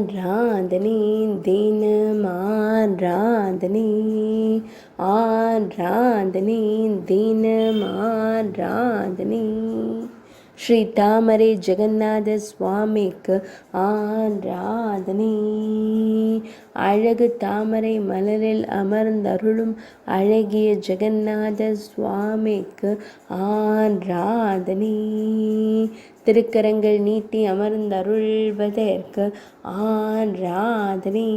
ஆராதனை தினம் ஆராதனை ஆராதனை தினம் ஆராதனை. ஸ்ரீ தாமரை ஜெகநாத சுவாமிக்கு ஆராதனை. அழகு தாமரை மலரில் அமர்ந்தருளும் அழகிய ஜெகநாத சுவாமிக்கு ஆராதனை. திருக்கரங்கள் நீட்டி அமர்ந்தருள்வதற்கு ஆராதனை.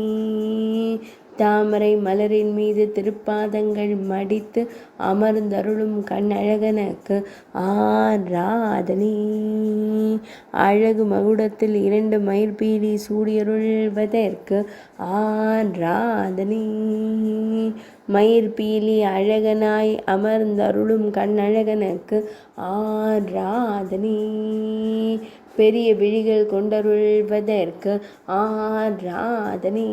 தாமரை மலரின் மீது திருப்பாதங்கள் மடித்து அமர்ந்தருளும் கண்ணழகனுக்கு ஆராதனை. அழகு மகுடத்தில் 2 மயிர்பீலி சூடியருள்வதற்கு ஆராதனை. மயிர்பீலி அழகனாய் அமர்ந்தருளும் கண்ணழகனுக்கு ஆராதனை. பெரிய விழிகள் கொண்டருள்வதற்கு ஆராதனை.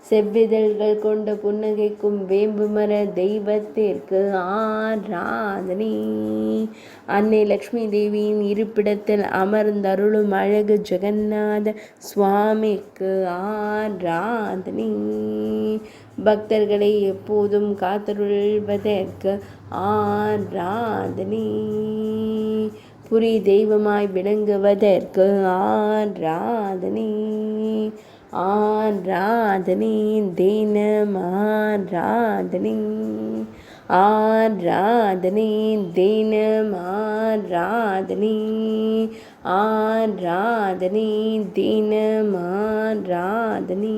செவ்விதழ்கள் கொண்ட புன்னகைக்கும் வேம்புமர தெய்வத்திற்கு ஆராதனை. அன்னை லக்ஷ்மி தேவியின் இருப்பிடத்தில் அமர்ந்தருளும் அழகு ஜெகநாத சுவாமிக்கு ஆராதனை. பக்தர்களை எப்போதும் காத்தருள்வதற்கு ஆராதனை. புரி தெய்வமாய் விளங்குவதற்கு ஆராதனை. ஆராதனை தினம் ஆராதனை. ஆராதனை தினம் ஆராதனை. ஆராதனை தினம் ஆராதனை.